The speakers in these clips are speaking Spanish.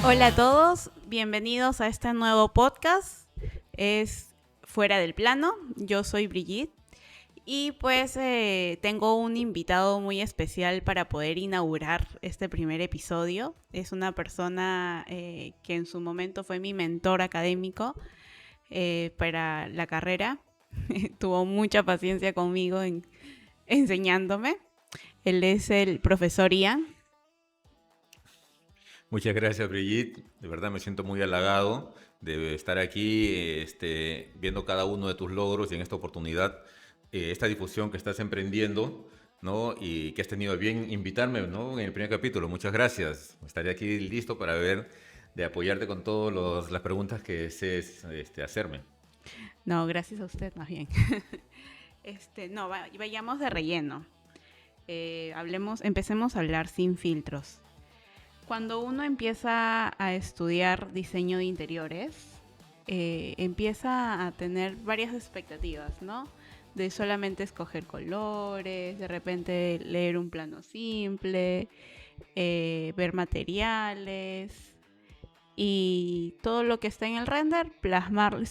Hola a todos, bienvenidos a este nuevo podcast. Es Fuera del Plano. Yo soy Brigitte y pues tengo un invitado muy especial para poder inaugurar este primer episodio. Es una persona que en su momento fue mi mentor académico para la carrera. Tuvo mucha paciencia conmigo enseñándome. Él es el profesor Ian. Muchas gracias, Brigitte. De verdad me siento muy halagado de estar aquí viendo cada uno de tus logros y en esta oportunidad, esta difusión que estás emprendiendo, ¿no? Y que has tenido a bien invitarme, ¿no? En el primer capítulo. Muchas gracias. Estaré aquí listo para ver, de apoyarte con todas las preguntas que desees hacerme. No, gracias a usted más bien. No, vayamos de relleno. Empecemos a hablar sin filtros. Cuando uno empieza a estudiar diseño de interiores, empieza a tener varias expectativas, ¿no? De solamente escoger colores, de repente leer un plano simple, ver materiales y todo lo que está en el render, plasmarlo,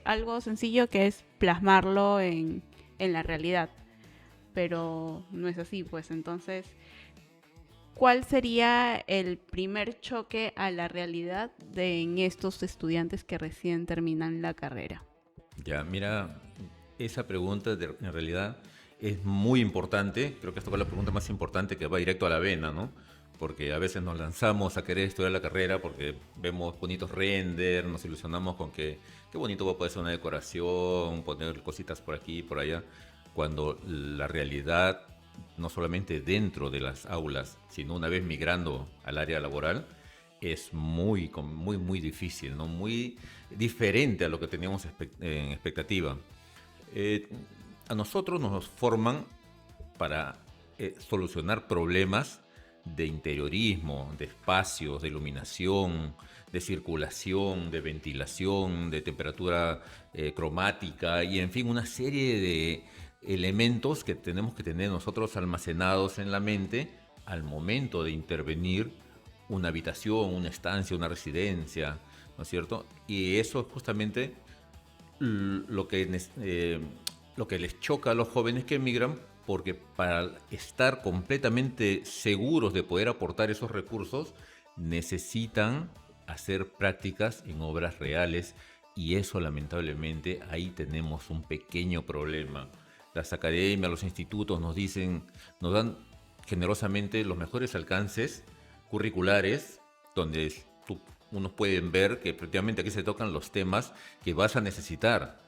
algo sencillo que es plasmarlo en la realidad. Pero no es así, pues entonces ¿cuál sería el primer choque a la realidad en estos estudiantes que recién terminan la carrera? Ya, mira, esa pregunta en realidad es muy importante. Creo que esta fue la pregunta más importante que va directo a la vena, ¿no? Porque a veces nos lanzamos a querer estudiar la carrera porque vemos bonitos renders, nos ilusionamos con que qué bonito va a poder ser una decoración, poner cositas por aquí y por allá, cuando la realidad, no solamente dentro de las aulas, sino una vez migrando al área laboral, es muy difícil, ¿no? Muy diferente a lo que teníamos en expectativa. Eh, a nosotros nos forman para solucionar problemas de interiorismo, de espacios, de iluminación, de circulación, de ventilación, de temperatura cromática y en fin, una serie de elementos que tenemos que tener nosotros almacenados en la mente al momento de intervenir una habitación, una estancia, una residencia, ¿no es cierto? Y eso es justamente lo que, lo que les choca a los jóvenes que emigran, porque para estar completamente seguros de poder aportar esos recursos, necesitan hacer prácticas en obras reales y eso lamentablemente ahí tenemos un pequeño problema. Las academias, los institutos nos dicen, nos dan generosamente los mejores alcances curriculares, donde unos pueden ver que efectivamente aquí se tocan los temas que vas a necesitar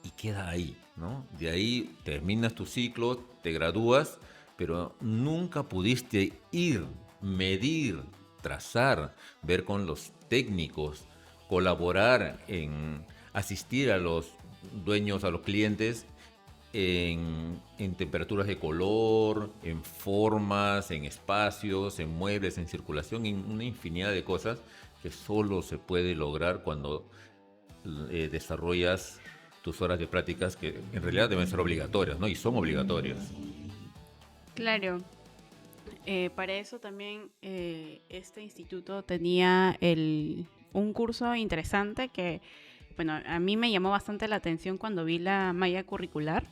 y queda ahí, ¿no? De ahí terminas tu ciclo, te gradúas, pero nunca pudiste ir, medir, trazar, ver con los técnicos, colaborar en asistir a los dueños, a los clientes en temperaturas de color, en formas, en espacios, en muebles, en circulación, en una infinidad de cosas que solo se puede lograr cuando desarrollas tus horas de prácticas que en realidad deben ser obligatorias, ¿no? Y son obligatorias. Claro, para eso también este instituto tenía un curso interesante que, bueno, a mí me llamó bastante la atención cuando vi la malla curricular,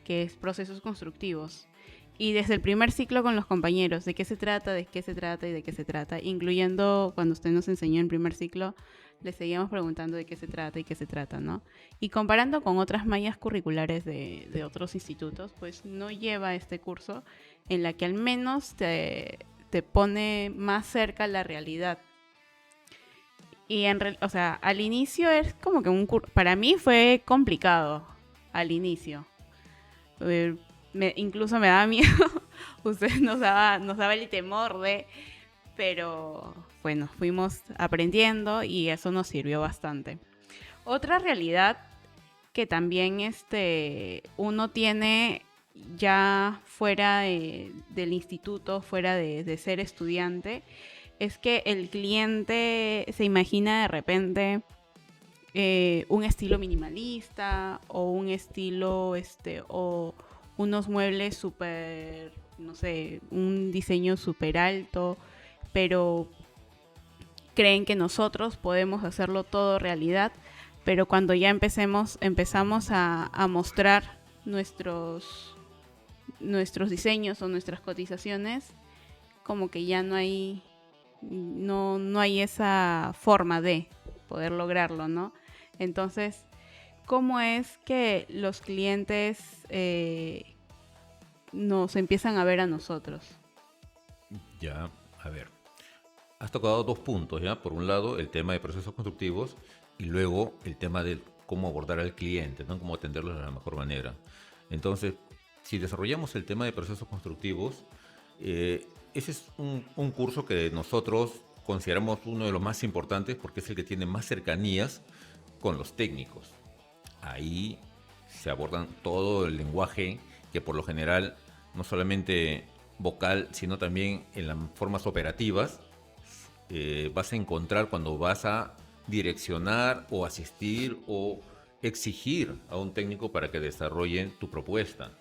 que es procesos constructivos. Y desde el primer ciclo con los compañeros, de qué se trata, de qué se trata y de qué se trata, incluyendo cuando usted nos enseñó en primer ciclo, le seguíamos preguntando de qué se trata y qué se trata, ¿no? Y comparando con otras mallas curriculares de otros institutos, pues no lleva este curso en la que al menos te pone más cerca la realidad. Y o sea, al inicio es como que para mí fue complicado al inicio. Incluso me daba miedo. Usted nos daba el temor pero bueno, fuimos aprendiendo y eso nos sirvió bastante. Otra realidad que también uno tiene ya fuera del instituto, fuera de ser estudiante, es que el cliente se imagina de repente un estilo minimalista o un estilo, o unos muebles súper, no sé, un diseño súper alto, pero creen que nosotros podemos hacerlo todo realidad, pero cuando ya empezamos a mostrar nuestros diseños o nuestras cotizaciones, como que ya no hay esa forma de poder lograrlo, ¿no? Entonces, ¿cómo es que los clientes nos empiezan a ver a nosotros? Ya, a ver. Has tocado 2 puntos, ¿ya? Por un lado, el tema de procesos constructivos y luego el tema de cómo abordar al cliente, ¿no? Cómo atenderlo de la mejor manera. Entonces, si desarrollamos el tema de procesos constructivos, ese es un curso que nosotros consideramos uno de los más importantes porque es el que tiene más cercanías con los técnicos. Ahí se abordan todo el lenguaje que por lo general, no solamente vocal, sino también en las formas operativas, vas a encontrar cuando vas a direccionar o asistir o exigir a un técnico para que desarrollen tu propuesta,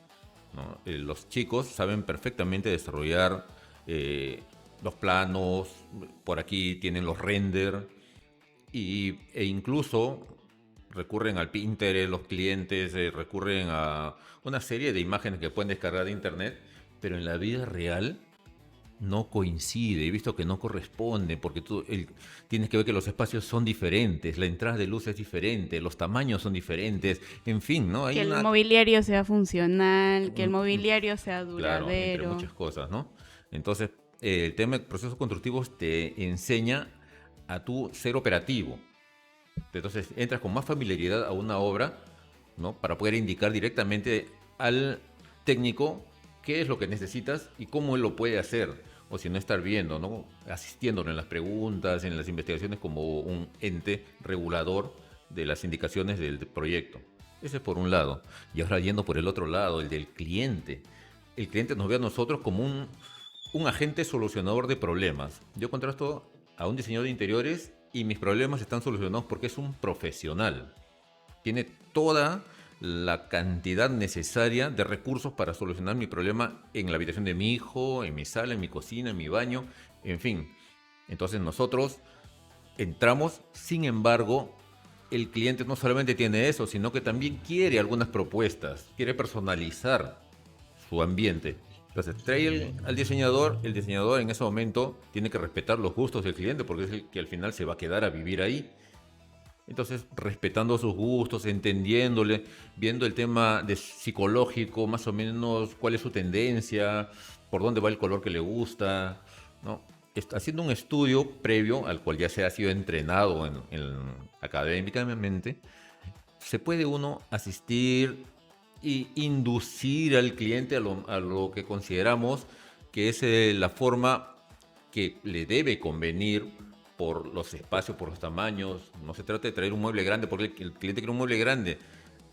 ¿no? Los chicos saben perfectamente desarrollar los planos, por aquí tienen los render e incluso recurren al Pinterest, los clientes recurren a una serie de imágenes que pueden descargar de internet, pero en la vida real no coincide, he visto que no corresponde, porque tienes que ver que los espacios son diferentes, la entrada de luz es diferente, los tamaños son diferentes, en fin, ¿no? Que el mobiliario sea funcional, que el mobiliario sea duradero. Claro, entre muchas cosas, ¿no? Entonces, el tema de procesos constructivos te enseña a tú ser operativo. Entonces, entras con más familiaridad a una obra, ¿no? Para poder indicar directamente al técnico qué es lo que necesitas y cómo él lo puede hacer, o si no estar viendo, ¿no? Asistiéndolo en las preguntas, en las investigaciones como un ente regulador de las indicaciones del proyecto. Ese es por un lado. Y ahora yendo por el otro lado, el del cliente. El cliente nos ve a nosotros como un agente solucionador de problemas. Yo contrasto a un diseñador de interiores y mis problemas están solucionados porque es un profesional. Tiene toda la cantidad necesaria de recursos para solucionar mi problema en la habitación de mi hijo, en mi sala, en mi cocina, en mi baño, en fin. Entonces nosotros entramos, sin embargo, el cliente no solamente tiene eso, sino que también quiere algunas propuestas, quiere personalizar su ambiente. Entonces trae al diseñador, el diseñador en ese momento tiene que respetar los gustos del cliente porque es el que al final se va a quedar a vivir ahí. Entonces, respetando sus gustos, entendiéndole, viendo el tema de psicológico, más o menos cuál es su tendencia, por dónde va el color que le gusta, ¿no? Haciendo un estudio previo al cual ya se ha sido entrenado académicamente, se puede uno asistir e inducir al cliente a lo que consideramos que es la forma que le debe convenir por los espacios, por los tamaños. No se trata de traer un mueble grande porque el cliente quiere un mueble grande.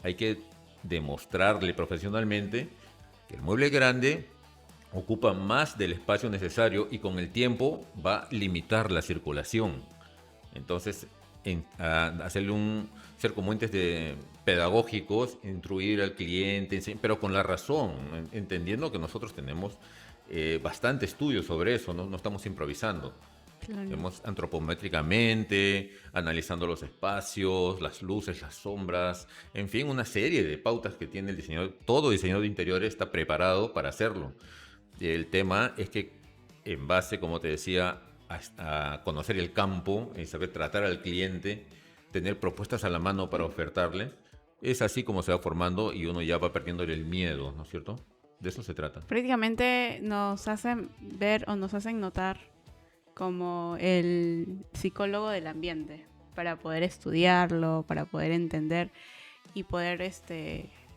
Hay que demostrarle profesionalmente que el mueble grande ocupa más del espacio necesario y con el tiempo va a limitar la circulación. Entonces, hacerle ser como entes pedagógicos, instruir al cliente, pero con la razón, entendiendo que nosotros tenemos bastante estudio sobre eso, no estamos improvisando. Claro. Vemos antropométricamente, analizando los espacios, las luces, las sombras, en fin, una serie de pautas que tiene el diseñador. Todo diseñador de interiores está preparado para hacerlo. El tema es que en base, como te decía, a conocer el campo, saber tratar al cliente, tener propuestas a la mano para ofertarle, es así como se va formando y uno ya va perdiendo el miedo, ¿no es cierto? De eso se trata. Prácticamente nos hacen ver o nos hacen notar como el psicólogo del ambiente, para poder estudiarlo, para poder entender y poder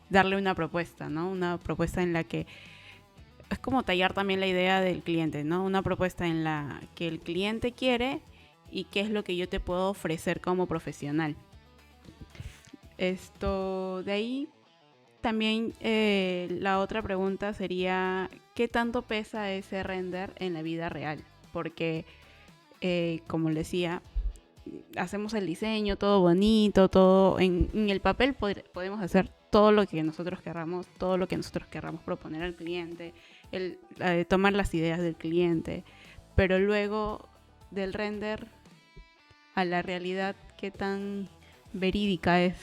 darle una propuesta, ¿no? Una propuesta en la que es como tallar también la idea del cliente, ¿no? Una propuesta en la que el cliente quiere y qué es lo que yo te puedo ofrecer como profesional. De ahí también la otra pregunta sería, ¿qué tanto pesa ese render en la vida real? Porque, como les decía, hacemos el diseño, todo bonito, todo en el papel podemos hacer todo lo que nosotros querramos, todo lo que nosotros querramos proponer al cliente, tomar las ideas del cliente, pero luego del render a la realidad, qué tan verídica es.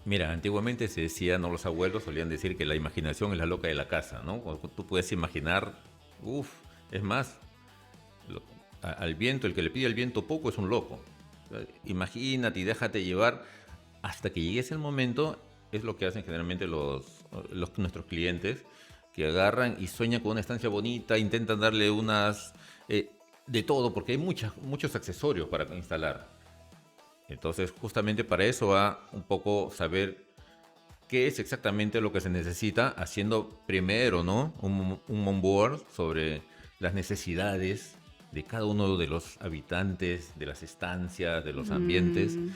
Mira, antiguamente se decía, no, los abuelos solían decir que la imaginación es la loca de la casa, ¿no? Cuando tú puedes imaginar, uff, es más, lo- al viento, el que le pide al viento poco es un loco. O sea, imagínate y déjate llevar hasta que llegue ese momento, es lo que hacen generalmente nuestros clientes, que agarran y sueñan con una estancia bonita, intentan darle de todo, porque hay muchos accesorios para instalar. Entonces, justamente para eso va un poco saber qué es exactamente lo que se necesita, haciendo primero, ¿no? Un onboard sobre las necesidades de cada uno de los habitantes, de las estancias, de los ambientes, Mm,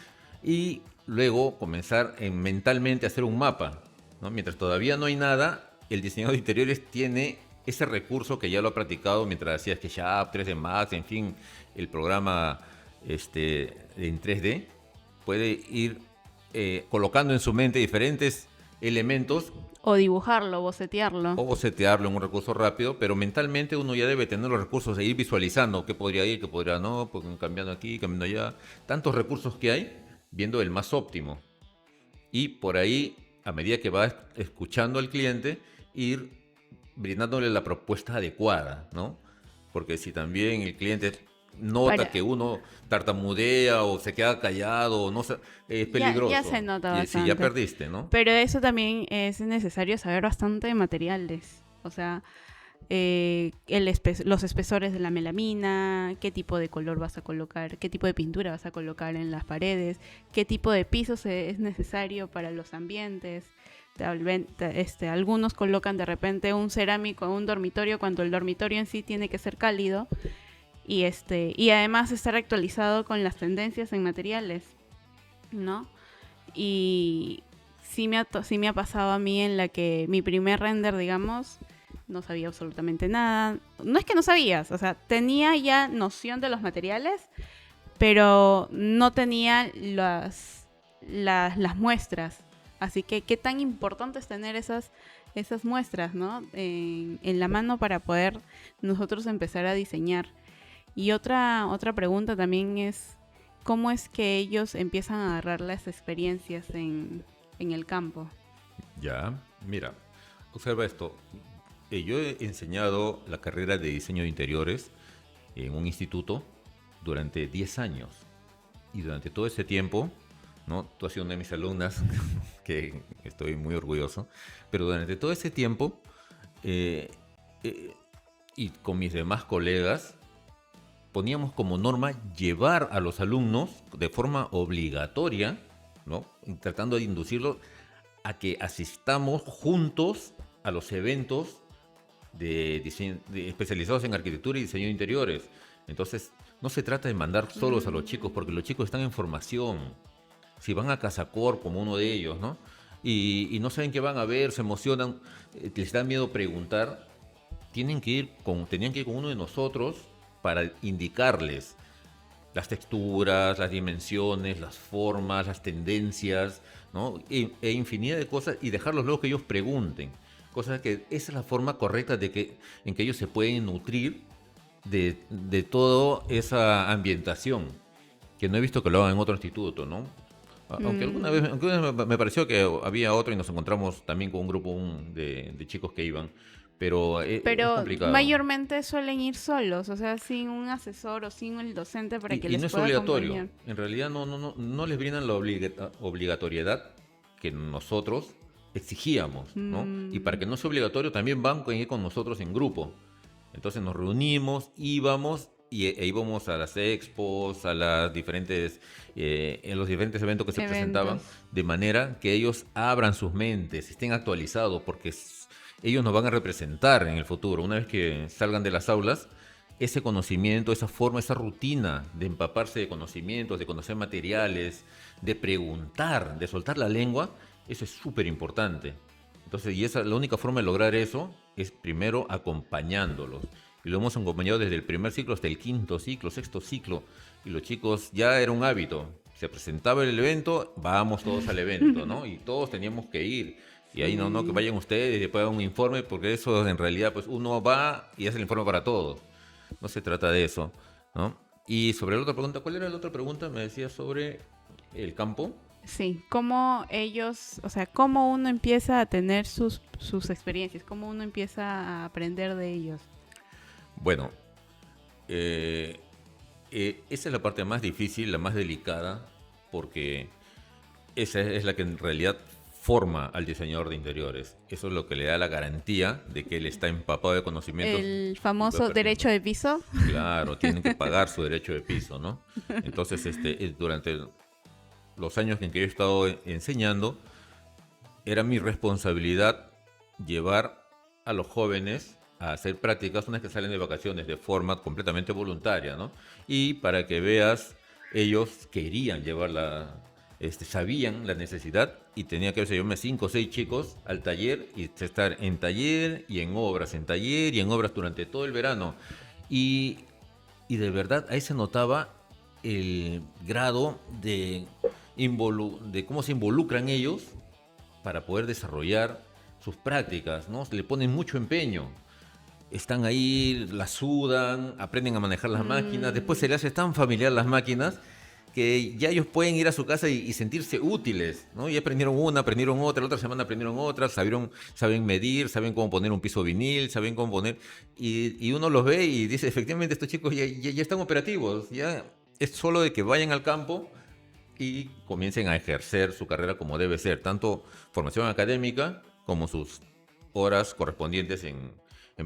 y luego comenzar mentalmente a hacer un mapa, ¿no? Mientras todavía no hay nada, el diseñador de interiores tiene ese recurso que ya lo ha practicado mientras hacía SketchUp, 3D Max, en fin, el programa en 3D, puede ir colocando en su mente diferentes elementos o dibujarlo, bocetearlo. o setearlo en un recurso rápido, pero mentalmente uno ya debe tener los recursos de ir visualizando qué podría ir, qué podría no, pues, cambiando aquí, cambiando allá. Tantos recursos que hay, viendo el más óptimo. Y por ahí, a medida que va escuchando al cliente, ir brindándole la propuesta adecuada, ¿no? Porque si también el cliente nota Para, que uno tartamudea o se queda callado, o no es ya se peligroso. nota Y si ya bastante. perdiste, ¿no? Pero eso también es necesario saber bastante de materiales. O sea, los espesores de la melamina, qué tipo de color vas a colocar, qué tipo de pintura vas a colocar en las paredes, qué tipo de pisos es necesario para los ambientes. Algunos colocan de repente un cerámico en un dormitorio cuando el dormitorio en sí tiene que ser cálido y además estar actualizado con las tendencias en materiales, ¿no? Y sí me ha pasado a mí en la que mi primer render, digamos, no sabía absolutamente nada. No es que no sabías, o sea, tenía ya noción de los materiales, pero no tenía las muestras. Así que qué tan importante es tener esas muestras, ¿no? En la mano para poder nosotros empezar a diseñar. Y otra pregunta también es, ¿cómo es que ellos empiezan a agarrar las experiencias en el campo? Ya, mira, observa esto. Yo he enseñado la carrera de diseño de interiores en un instituto durante 10 años. Y durante todo ese tiempo, ¿no? Tú has sido una de mis alumnas, que estoy muy orgulloso, pero durante todo ese tiempo, eh, eh, y con mis demás colegas, poníamos como norma llevar a los alumnos de forma obligatoria, ¿no? Tratando de inducirlos a que asistamos juntos a los eventos especializados en arquitectura y diseño de interiores. Entonces, no se trata de mandar solos a los chicos, porque los chicos están en formación. Si van a Casacor, como uno de ellos, ¿no? Y no saben qué van a ver, se emocionan, les da miedo preguntar, tenían que ir con uno de nosotros para indicarles las texturas, las dimensiones, las formas, las tendencias, ¿no? E infinidad de cosas, y dejarlos luego que ellos pregunten. Cosa que esa es la forma correcta en que ellos se pueden nutrir de toda esa ambientación, que no he visto que lo hagan en otro instituto, ¿no? Aunque una vez me pareció que había otro y nos encontramos también con un grupo de chicos que iban, pero es Pero complicado. mayormente suelen ir solos, o sea, sin un asesor o sin el docente para que Y les no es pueda obligatorio. acompañar. En realidad no les brindan la obligatoriedad que nosotros exigíamos, ¿no? Y para Mm, que no sea obligatorio también van a ir con nosotros en grupo. Entonces nos reunimos, íbamos e íbamos a las expos, en los diferentes eventos que se presentaban, eventos. de manera que ellos abran sus mentes, estén actualizados, porque ellos nos van a representar en el futuro. Una vez que salgan de las aulas, ese conocimiento, esa forma, esa rutina de empaparse de conocimientos, de conocer materiales, de preguntar, de soltar la lengua, eso es súper importante. Entonces, la única forma de lograr eso es primero acompañándolos. Y lo hemos acompañado desde el primer ciclo hasta el quinto ciclo, sexto ciclo. Y los chicos ya era un hábito. Se presentaba el evento, vamos todos al evento, ¿no? Y todos teníamos que ir. Y ahí no, que Sí. vayan ustedes y después hagan un informe, porque eso en realidad, pues uno va y hace el informe para todos. No se trata de eso, ¿no? Y sobre la otra pregunta, ¿cuál era la otra pregunta? Me decía sobre el campo. Sí, cómo ellos, o sea, cómo uno empieza a tener sus experiencias, cómo uno empieza a aprender de ellos. Bueno, eh, esa es la parte más difícil, la más delicada, porque esa es la que en realidad forma al diseñador de interiores. Eso es lo que le da la garantía de que él está empapado de conocimientos El y puede famoso pertinente. derecho de piso. Claro, tienen que pagar su derecho de piso, ¿no? Entonces, durante los años en que yo he estado enseñando, era mi responsabilidad llevar a los jóvenes a hacer prácticas una vez que salen de vacaciones de forma completamente voluntaria, ¿no? Y para que veas, ellos querían llevarla, sabían la necesidad y tenía que llevarme 5 o 6 chicos al taller y estar en taller y en taller y en obras durante todo el verano. Y, y de verdad ahí se notaba el grado de cómo se involucran ellos para poder desarrollar sus prácticas, ¿no? Le ponen mucho empeño. Están ahí, la sudan, aprenden a manejar las máquinas, después se les hace tan familiar las máquinas que ya ellos pueden ir a su casa y sentirse útiles, ¿no? Y aprendieron una, aprendieron otra, la otra semana aprendieron otra, saben medir, saben cómo poner un piso vinil, saben cómo poner... Y uno los ve y dice, efectivamente, estos chicos ya están operativos, ya es solo de que vayan al campo y comiencen a ejercer su carrera como debe ser, tanto formación académica como sus horas correspondientes en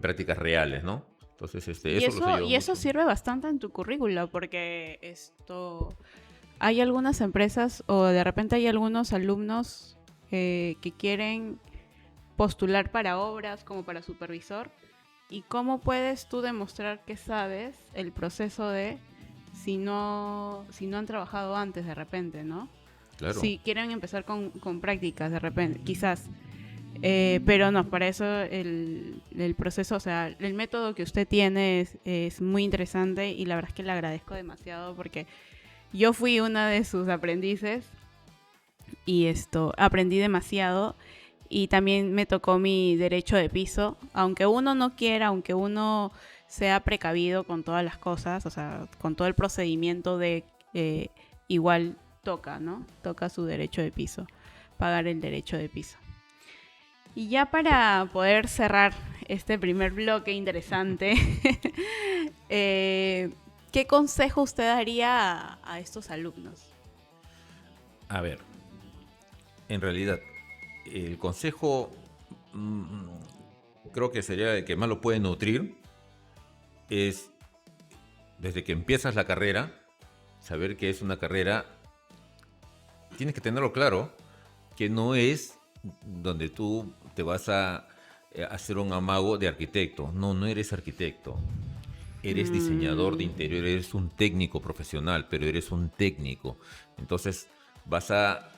prácticas reales, ¿no? Entonces, eso los ayuda Y eso mucho. sirve bastante en tu currículo, porque hay algunas empresas o de repente hay algunos alumnos que quieren postular para obras como para supervisor. ¿Y cómo puedes tú demostrar que sabes el proceso de si no han trabajado antes de repente, ¿no? Claro, Si quieren empezar con prácticas de repente, quizás. Pero no, para eso el proceso, o sea, el método que usted tiene es muy interesante y la verdad es que le agradezco demasiado porque yo fui una de sus aprendices y aprendí demasiado y también me tocó mi derecho de piso, aunque uno no quiera, aunque uno sea precavido con todas las cosas, o sea, con todo el procedimiento igual toca, ¿no? Toca su derecho de piso, pagar el derecho de piso. Y ya para poder cerrar este primer bloque interesante, ¿qué consejo usted daría a estos alumnos? a ver, en realidad, el consejo creo que sería el que más lo puede nutrir es desde que empiezas la carrera, saber que es una carrera, tienes que tenerlo claro, que no es donde tú te vas a hacer un amago de arquitecto. No, no eres arquitecto. Eres diseñador de Mm, interior, eres un técnico profesional, pero eres un técnico. Entonces vas a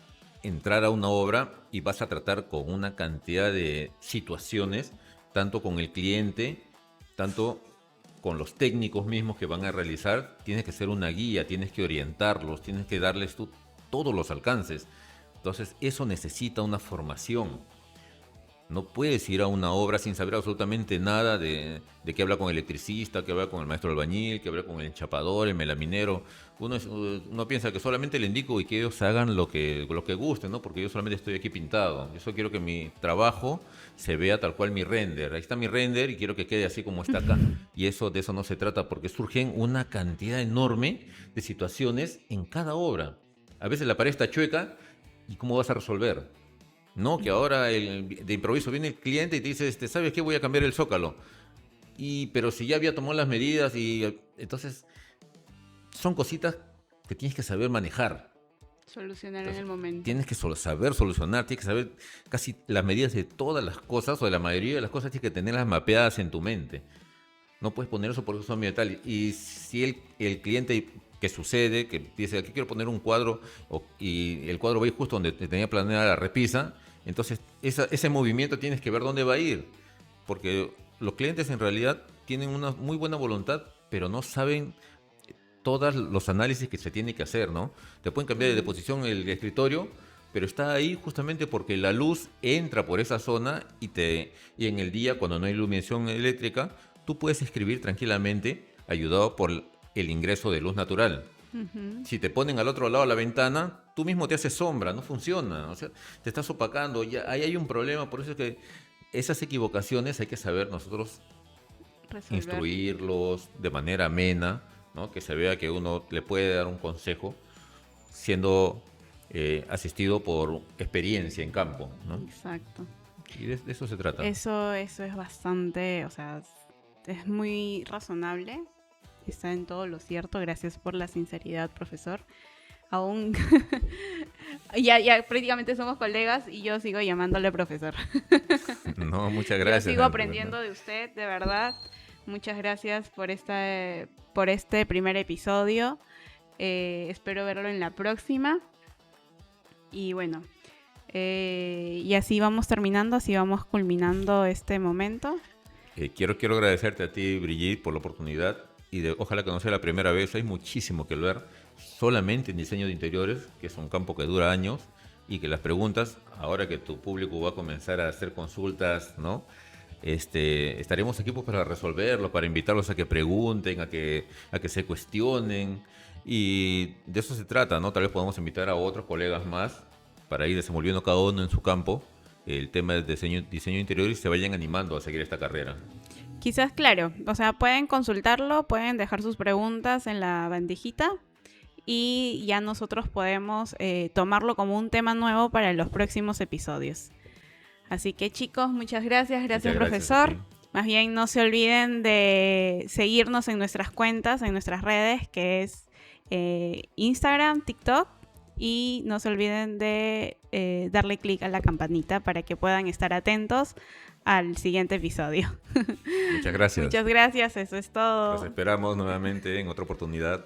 entrar a una obra y vas a tratar con una cantidad de situaciones, tanto con el cliente, tanto con los técnicos mismos que van a realizar. Tienes que ser una guía, tienes que orientarlos, tienes que darles tú todos los alcances. Entonces eso necesita una formación. No puedes ir a una obra sin saber absolutamente nada de qué habla con el electricista, qué habla con el maestro albañil, qué habla con el enchapador, el melaminero. Uno piensa que solamente le indico y que ellos hagan lo que gusten, ¿no? Porque yo solamente estoy aquí pintado. Yo solo quiero que mi trabajo se vea tal cual mi render. Ahí está mi render y quiero que quede así como está acá. Y de eso no se trata porque surgen una cantidad enorme de situaciones en cada obra. A veces la pared está chueca y ¿cómo vas a resolver? No, que ahora de improviso viene el cliente y te dice, ¿sabes qué? Voy a cambiar el zócalo. Pero si ya había tomado las medidas entonces son cositas que tienes que saber manejar. solucionar en el Entonces, momento. tienes que saber solucionar, tienes que saber casi las medidas de todas las cosas o de la mayoría de las cosas, tienes que tenerlas mapeadas en tu mente. No puedes poner eso porque son metal. Y si el cliente, que sucede, que dice, aquí quiero poner un cuadro, y el cuadro va a ir justo donde tenía planeada la repisa, entonces ese movimiento tienes que ver dónde va a ir. Porque los clientes en realidad tienen una muy buena voluntad, pero no saben todos los análisis que se tiene que hacer, ¿no? Te pueden cambiar de Mm. posición el escritorio, pero está ahí justamente porque la luz entra por esa zona y en el día, cuando no hay iluminación eléctrica, tú puedes escribir tranquilamente, ayudado por el ingreso de luz natural. Ujú. Si te ponen al otro lado de la ventana, tú mismo te haces sombra, no funciona. O sea, te estás opacando, ya, ahí hay un problema. Por eso es que esas equivocaciones hay que saber nosotros Resolver. instruirlos de manera amena, ¿no? Que se vea que uno le puede dar un consejo siendo asistido por experiencia en campo, ¿no? Exacto. Y de eso se trata. Eso es bastante, o sea, es muy razonable. Está en todo lo cierto. Gracias por la sinceridad, profesor. Aún ya prácticamente somos colegas y yo sigo llamándole profesor. No, muchas Yo gracias, sigo Andrew, ¿no? aprendiendo de usted, de verdad. Muchas gracias por este primer episodio. Espero verlo en la próxima. Y bueno, y así vamos terminando, así vamos culminando este momento. Quiero agradecerte a ti, Brigitte, por la oportunidad y ojalá que no sea la primera vez. Hay muchísimo que ver solamente en diseño de interiores, que es un campo que dura años y que las preguntas, ahora que tu público va a comenzar a hacer consultas, ¿no? Estaremos aquí pues, para resolverlo, para invitarlos a que pregunten, a que se cuestionen y de eso se trata, ¿no? Tal vez podamos invitar a otros colegas más para ir desenvolviendo cada uno en su campo el tema del diseño interior y se vayan animando a seguir esta carrera. Quizás, claro, o sea, pueden consultarlo, pueden dejar sus preguntas en la bandejita y ya nosotros podemos tomarlo como un tema nuevo para los próximos episodios. Así que chicos, muchas gracias, Muchas gracias a profesor. ti. Más bien no se olviden de seguirnos en nuestras cuentas, en nuestras redes, que es Instagram, TikTok. Y no se olviden de darle clic a la campanita para que puedan estar atentos al siguiente episodio. Muchas gracias. Muchas gracias, eso es todo. Los esperamos nuevamente en otra oportunidad.